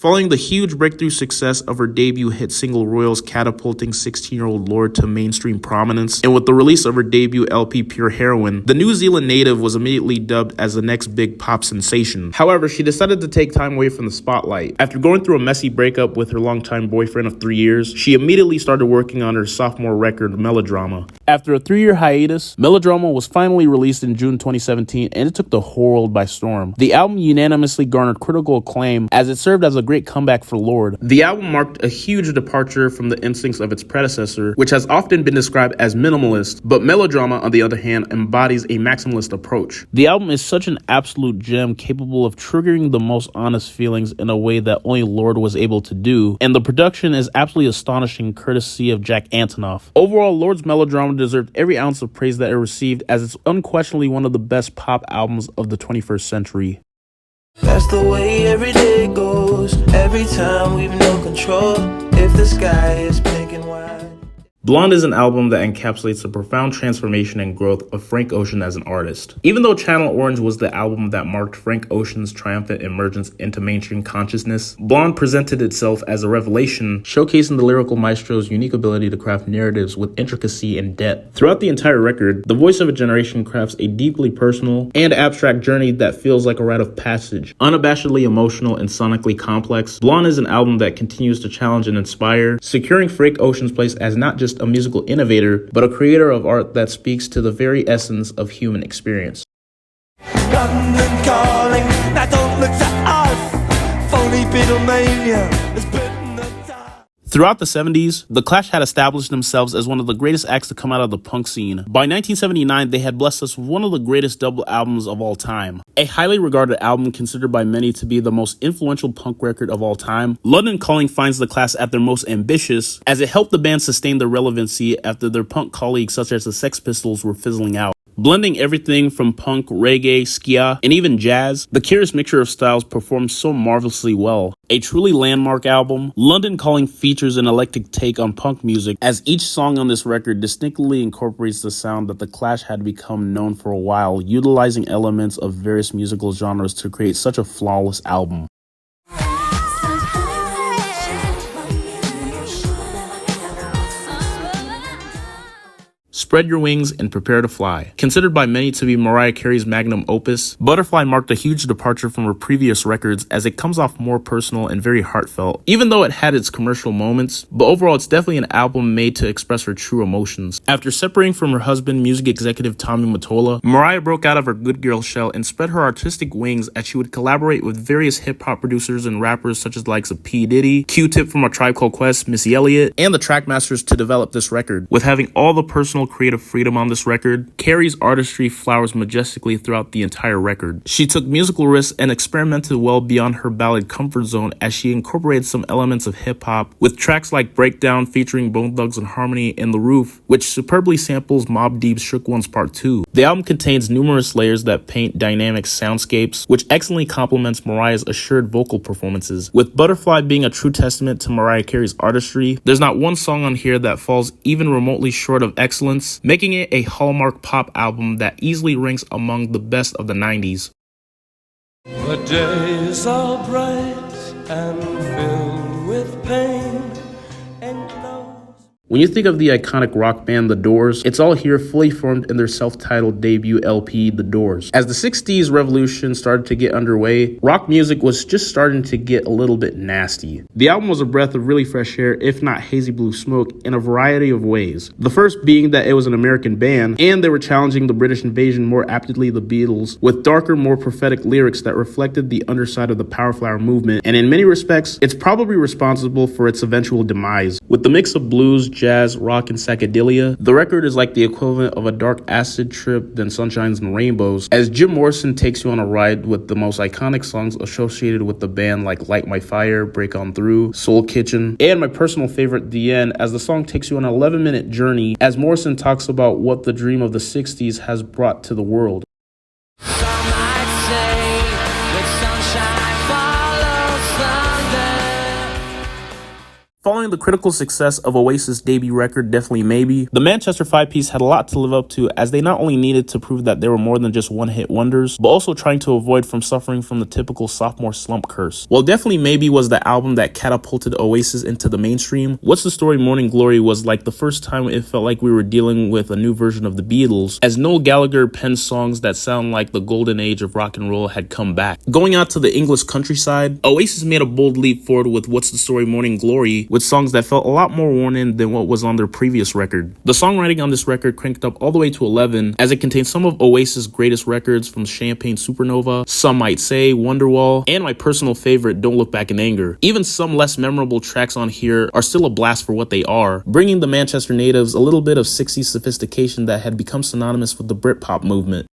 Following the huge breakthrough success of her debut hit single Royals catapulting 16-year-old Lorde to mainstream prominence, and with the release of her debut LP Pure Heroin, the New Zealand native was immediately dubbed as the next big pop sensation. However, she decided to take time away from the spotlight. After going through a messy breakup with her longtime boyfriend of 3 years, she immediately started working on her sophomore record, Melodrama. After a 3-year hiatus, Melodrama was finally released in June 2017, and it took the whole world by storm. The album unanimously garnered critical acclaim as it served as a great comeback for Lorde. The album marked a huge departure from the instincts of its predecessor, which has often been described as minimalist, but Melodrama, on the other hand, embodies a maximalist approach. The album is such an absolute gem, capable of triggering the most honest feelings in a way that only Lorde was able to do, and the production is absolutely astonishing, courtesy of Jack Antonoff. Overall, Lorde's Melodrama deserved every ounce of praise that it received, as it's unquestionably one of the best pop albums of the 21st century. That's the way every day goes. Every time we've no control. If the sky is pink and white. Blonde is an album that encapsulates the profound transformation and growth of Frank Ocean as an artist. Even though Channel Orange was the album that marked Frank Ocean's triumphant emergence into mainstream consciousness, Blonde presented itself as a revelation, showcasing the lyrical maestro's unique ability to craft narratives with intricacy and depth. Throughout the entire record, the voice of a generation crafts a deeply personal and abstract journey that feels like a rite of passage. Unabashedly emotional and sonically complex, Blonde is an album that continues to challenge and inspire, securing Frank Ocean's place as not just a musical innovator, but a creator of art that speaks to the very essence of human experience. London calling, now don't look to us. Phony Beatlemania is bitten the time. Throughout the 70s, The Clash had established themselves as one of the greatest acts to come out of the punk scene. By 1979, they had blessed us with one of the greatest double albums of all time. A highly regarded album considered by many to be the most influential punk record of all time, London Calling finds The Clash at their most ambitious, as it helped the band sustain their relevancy after their punk colleagues such as the Sex Pistols were fizzling out. Blending everything from punk, reggae, ska, and even jazz, the curious mixture of styles performs so marvelously well. A truly landmark album, London Calling features an eclectic take on punk music, as each song on this record distinctly incorporates the sound that The Clash had become known for a while, utilizing elements of various musical genres to create such a flawless album. Spread Your Wings and Prepare to Fly. Considered by many to be Mariah Carey's magnum opus, Butterfly marked a huge departure from her previous records as it comes off more personal and very heartfelt, even though it had its commercial moments, but overall it's definitely an album made to express her true emotions. After separating from her husband, music executive Tommy Mottola, Mariah broke out of her good girl shell and spread her artistic wings as she would collaborate with various hip-hop producers and rappers such as the likes of P. Diddy, Q-Tip from A Tribe Called Quest, Missy Elliott, and the Trackmasters to develop this record. With having all the personal creative freedom on this record, Carey's artistry flowers majestically throughout the entire record. She took musical risks and experimented well beyond her ballad comfort zone as she incorporated some elements of hip-hop with tracks like Breakdown featuring Bone Thugs and Harmony and The Roof, which superbly samples Mobb Deep's Shook Ones Part 2. The album contains numerous layers that paint dynamic soundscapes, which excellently complements Mariah's assured vocal performances. With Butterfly being a true testament to Mariah Carey's artistry, there's not one song on here that falls even remotely short of excellence, making it a hallmark pop album that easily ranks among the best of the 90s. The days are bright and filled with pain and close. When you think of the iconic rock band The Doors, it's all here fully formed in their self-titled debut LP, The Doors. As the 60s revolution started to get underway, rock music was just starting to get a little bit nasty. The album was a breath of really fresh air, if not hazy blue smoke, in a variety of ways. The first being that it was an American band, and they were challenging the British invasion, more aptly the Beatles, with darker, more prophetic lyrics that reflected the underside of the Power Flower movement, and in many respects, it's probably responsible for its eventual demise. With the mix of blues, jazz, rock, and psychedelia, the record is like the equivalent of a dark acid trip than Sunshines and Rainbows, as Jim Morrison takes you on a ride with the most iconic songs associated with the band like Light My Fire, Break On Through, Soul Kitchen, and my personal favorite, The End, as the song takes you on an 11-minute journey as Morrison talks about what the dream of the 60s has brought to the world. Following Following the critical success of Oasis' debut record, Definitely Maybe, the Manchester five-piece had a lot to live up to, as they not only needed to prove that they were more than just one-hit wonders, but also trying to avoid from suffering from the typical sophomore slump curse. While Definitely Maybe was the album that catapulted Oasis into the mainstream, What's the Story Morning Glory was like the first time it felt like we were dealing with a new version of the Beatles, as Noel Gallagher penned songs that sound like the golden age of rock and roll had come back. Going out to the English countryside, Oasis made a bold leap forward with What's the Story Morning Glory, with songs that felt a lot more worn in than what was on their previous record. The songwriting on this record cranked up all the way to 11, as it contains some of Oasis' greatest records from Champagne Supernova, Some Might Say, Wonderwall, and my personal favorite, Don't Look Back in Anger. Even some less memorable tracks on here are still a blast for what they are, bringing the Manchester natives a little bit of 60s sophistication that had become synonymous with the Britpop movement.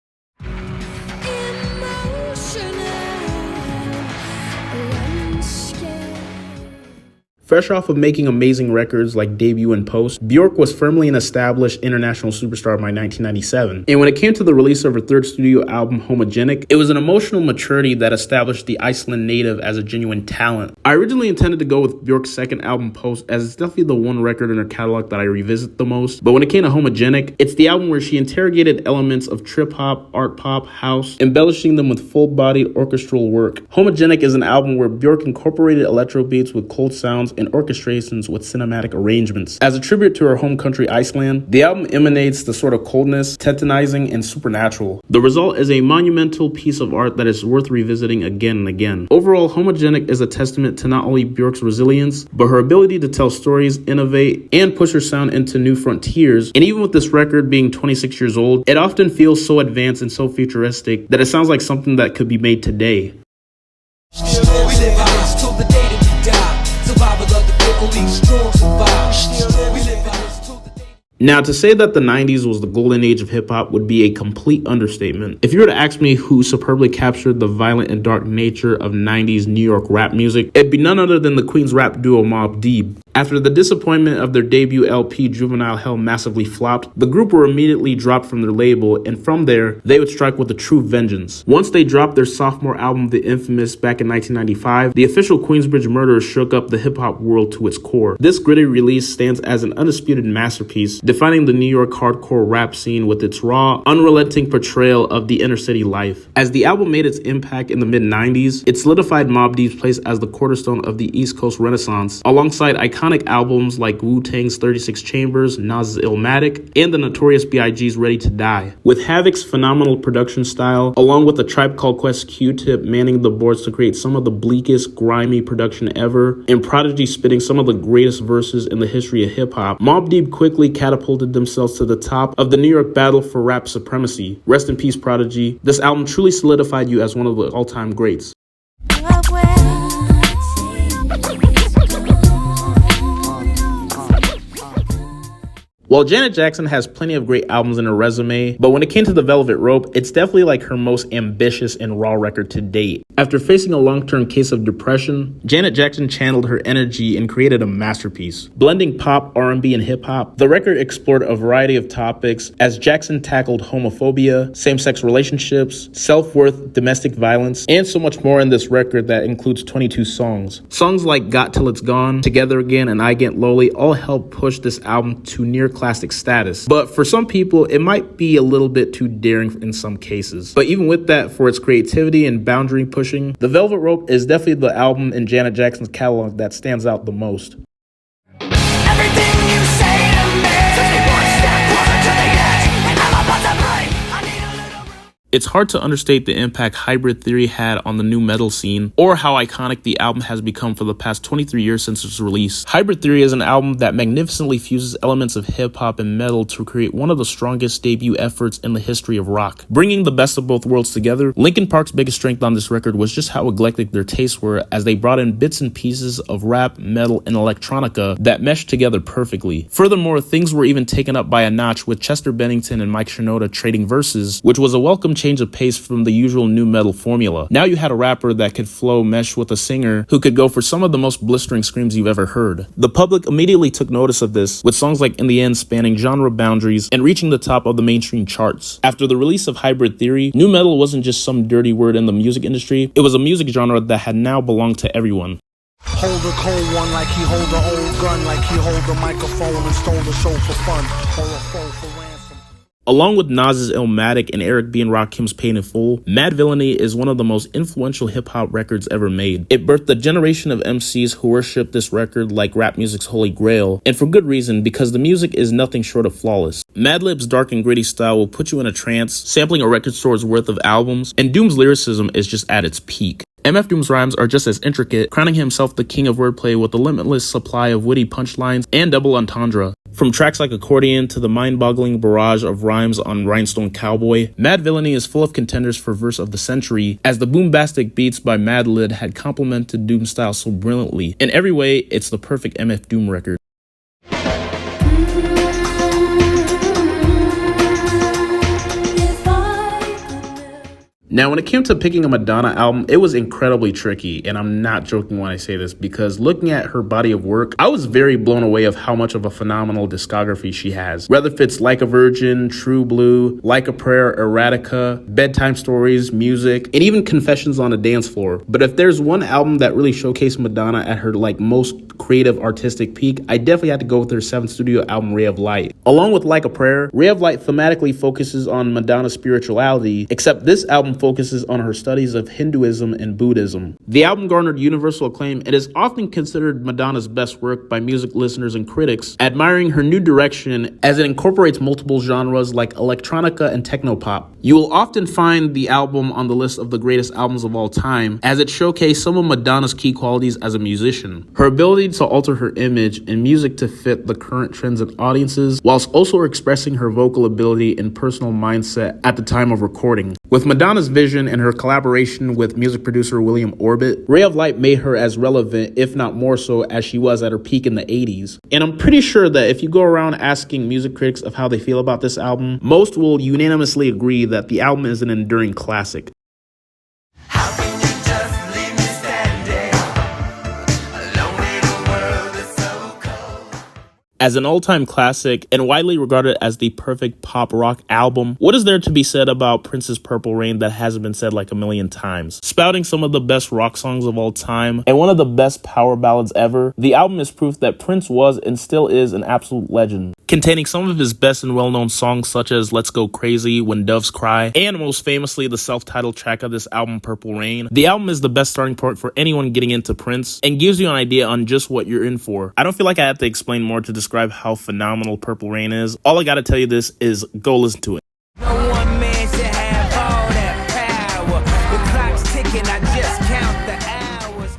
Fresh off of making amazing records like Debut and Post, Bjork was firmly an established international superstar by 1997. And when it came to the release of her third studio album, Homogenic, it was an emotional maturity that established the Iceland native as a genuine talent. I originally intended to go with Bjork's second album, Post, as it's definitely the one record in her catalog that I revisit the most. But when it came to Homogenic, it's the album where she interrogated elements of trip-hop, art pop, house, embellishing them with full-bodied orchestral work. Homogenic is an album where Bjork incorporated electro beats with cold sounds and orchestrations with cinematic arrangements. As a tribute to her home country, Iceland, the album emanates the sort of coldness, tantalizing, and supernatural. The result is a monumental piece of art that is worth revisiting again and again. Overall, Homogenic is a testament to not only Bjork's resilience, but her ability to tell stories, innovate, and push her sound into new frontiers. And even with this record being 26 years old, it often feels so advanced and so futuristic that it sounds like something that could be made today. Now, to say that the 90s was the golden age of hip-hop would be a complete understatement. If you were to ask me who superbly captured the violent and dark nature of 90s New York rap music, it'd be none other than the Queens rap duo Mobb Deep. After the disappointment of their debut LP, Juvenile Hell, massively flopped, the group were immediately dropped from their label, and from there, they would strike with a true vengeance. Once they dropped their sophomore album, The Infamous, back in 1995, the official Queensbridge Murderer shook up the hip-hop world to its core. This gritty release stands as an undisputed masterpiece, defining the New York hardcore rap scene with its raw, unrelenting portrayal of the inner city life. As the album made its impact in the mid-90s, it solidified Mobb Deep's place as the cornerstone of the East Coast Renaissance, alongside iconic albums like Wu-Tang's 36 Chambers, Nas' Illmatic, and the Notorious B.I.G.'s Ready to Die. With Havoc's phenomenal production style, along with the Tribe Called Quest Q-Tip manning the boards to create some of the bleakest, grimy production ever, and Prodigy spitting some of the greatest verses in the history of hip-hop, Mobb Deep quickly catapulted themselves to the top of the New York battle for rap supremacy. Rest in peace, Prodigy. This album truly solidified you as one of the all-time greats. While Janet Jackson has plenty of great albums in her resume, but when it came to The Velvet Rope, it's definitely like her most ambitious and raw record to date. After facing a long-term case of depression, Janet Jackson channeled her energy and created a masterpiece. Blending pop, R&B, and hip-hop, the record explored a variety of topics as Jackson tackled homophobia, same-sex relationships, self-worth, domestic violence, and so much more in this record that includes 22 songs. Songs like Got Till It's Gone, Together Again, and I Get Lowly all help push this album to near classic status. But for some people, it might be a little bit too daring in some cases. But even with that, for its creativity and boundary pushing, The Velvet Rope is definitely the album in Janet Jackson's catalog that stands out the most. Everything you say to me, takes me one step closer to the edge, and I'm about to break. I need a little room. It's hard to understate the impact Hybrid Theory had on the new metal scene, or how iconic the album has become for the past 23 years since its release. Hybrid Theory is an album that magnificently fuses elements of hip-hop and metal to create one of the strongest debut efforts in the history of rock. Bringing the best of both worlds together, Linkin Park's biggest strength on this record was just how eclectic their tastes were, as they brought in bits and pieces of rap, metal, and electronica that meshed together perfectly. Furthermore, things were even taken up by a notch with Chester Bennington and Mike Shinoda trading verses, which was a welcome change of pace from the usual new metal formula. Now you had a rapper that could flow mesh with a singer who could go for some of the most blistering screams you've ever heard. The public immediately took notice of this, with songs like In the End spanning genre boundaries and reaching the top of the mainstream charts. After the release of Hybrid Theory, new metal wasn't just some dirty word in the music industry, it was a music genre that had now belonged to everyone. Hold a cold one like he hold a old gun, like he hold the microphone and stole the show for fun, or a foe for ransom. Along with Nas's Illmatic and Eric B. and Rakim's Paid in Full, Madvillainy is one of the most influential hip-hop records ever made. It birthed a generation of MCs who worship this record like rap music's holy grail, and for good reason, because the music is nothing short of flawless. Madlib's dark and gritty style will put you in a trance, sampling a record store's worth of albums, and Doom's lyricism is just at its peak. MF Doom's rhymes are just as intricate, crowning himself the king of wordplay with a limitless supply of witty punchlines and double entendre. From tracks like Accordion to the mind-boggling barrage of rhymes on Rhinestone Cowboy, Madvillainy is full of contenders for verse of the century, as the boombastic beats by Madlib had complemented Doom's style so brilliantly. In every way, it's the perfect MF Doom record. Now, when it came to picking a Madonna album, it was incredibly tricky, and I'm not joking when I say this, because looking at her body of work, I was very blown away of how much of a phenomenal discography she has. Whether if it's Like a Virgin, True Blue, Like a Prayer, Erotica, Bedtime Stories, Music, and even Confessions on a Dance Floor. But if there's one album that really showcased Madonna at her most creative artistic peak, I definitely had to go with her 7th studio album, Ray of Light. Along with Like a Prayer, Ray of Light thematically focuses on Madonna's spirituality, except this album focuses on her studies of Hinduism and Buddhism. The album garnered universal acclaim and is often considered Madonna's best work by music listeners and critics, admiring her new direction as it incorporates multiple genres like electronica and technopop. You will often find the album on the list of the greatest albums of all time, as it showcased some of Madonna's key qualities as a musician. Her ability to alter her image and music to fit the current trends and audiences, whilst also expressing her vocal ability and personal mindset at the time of recording. With Madonna's vision and her collaboration with music producer William Orbit, Ray of Light made her as relevant, if not more so, as she was at her peak in the 80s. And I'm pretty sure that if you go around asking music critics of how they feel about this album, most will unanimously agree that the album is an enduring classic. How can you just leave me standing alone in a world that's so cold? As an all-time classic and widely regarded as the perfect pop rock album, what is there to be said about Prince's Purple Rain that hasn't been said like a million times? Spouting some of the best rock songs of all time and one of the best power ballads ever, the album is proof that Prince was and still is an absolute legend. Containing some of his best and well-known songs such as Let's Go Crazy, When Doves Cry, and most famously the self-titled track of this album, Purple Rain. The album is the best starting point for anyone getting into Prince and gives you an idea on just what you're in for. I don't feel like I have to explain more to describe how phenomenal Purple Rain is. All I gotta tell you this is go listen to it. No one man should have all that power. The clock's ticking, I just count the hours.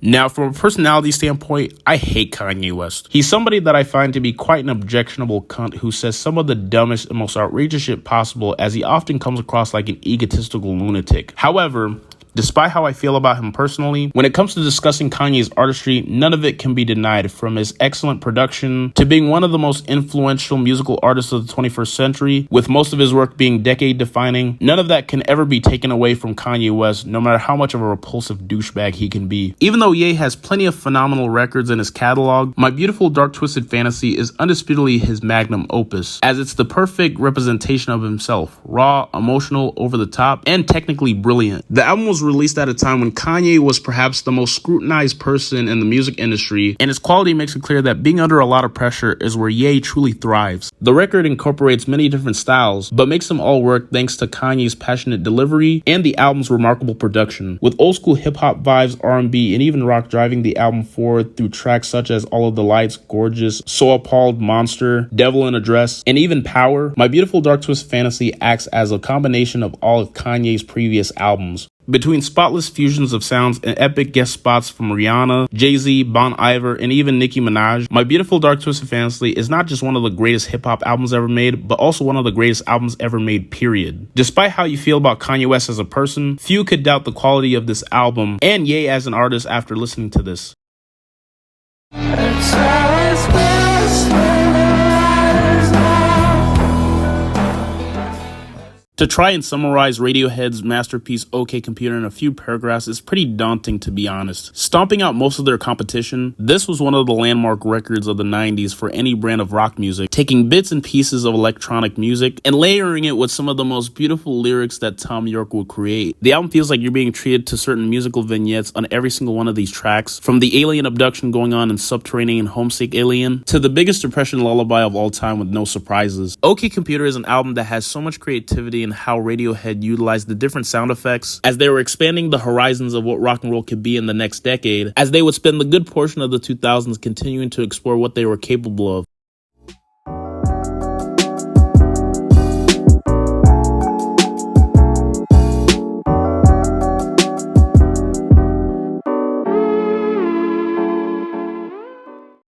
Now, from a personality standpoint, I hate Kanye West. He's somebody that I find to be quite an objectionable cunt who says some of the dumbest and most outrageous shit possible, as he often comes across like an egotistical lunatic. However, despite how I feel about him personally, when it comes to discussing Kanye's artistry, none of it can be denied, from his excellent production to being one of the most influential musical artists of the 21st century, with most of his work being decade-defining. None of that can ever be taken away from Kanye West, no matter how much of a repulsive douchebag he can be. Even though Ye has plenty of phenomenal records in his catalog, My Beautiful Dark Twisted Fantasy is undisputedly his magnum opus, as it's the perfect representation of himself, raw, emotional, over the top, and technically brilliant. The album was released at a time when Kanye was perhaps the most scrutinized person in the music industry, and its quality makes it clear that being under a lot of pressure is where Ye truly thrives. The record incorporates many different styles, but makes them all work thanks to Kanye's passionate delivery and the album's remarkable production, with old school hip-hop vibes, R&B, and even rock driving the album forward through tracks such as All of the Lights, Gorgeous, So Appalled, Monster, Devil in a Dress, and even Power. My Beautiful Dark Twisted Fantasy acts as a combination of all of Kanye's previous albums. Between spotless fusions of sounds and epic guest spots from Rihanna, Jay-Z, Bon Iver, and even Nicki Minaj, My Beautiful Dark Twisted Fantasy is not just one of the greatest hip-hop albums ever made, but also one of the greatest albums ever made, period. Despite how you feel about Kanye West as a person, few could doubt the quality of this album and Ye as an artist after listening to this. To try and summarize Radiohead's masterpiece OK Computer in a few paragraphs is pretty daunting, to be honest. Stomping out most of their competition, this was one of the landmark records of the 90s for any brand of rock music, taking bits and pieces of electronic music and layering it with some of the most beautiful lyrics that Tom York would create. The album feels like you're being treated to certain musical vignettes on every single one of these tracks, from the alien abduction going on in Subterranean Homesick Alien to the biggest depression lullaby of all time with no surprises. OK Computer is an album that has so much creativity and how Radiohead utilized the different sound effects as they were expanding the horizons of what rock and roll could be in the next decade, as they would spend the good portion of the 2000s continuing to explore what they were capable of.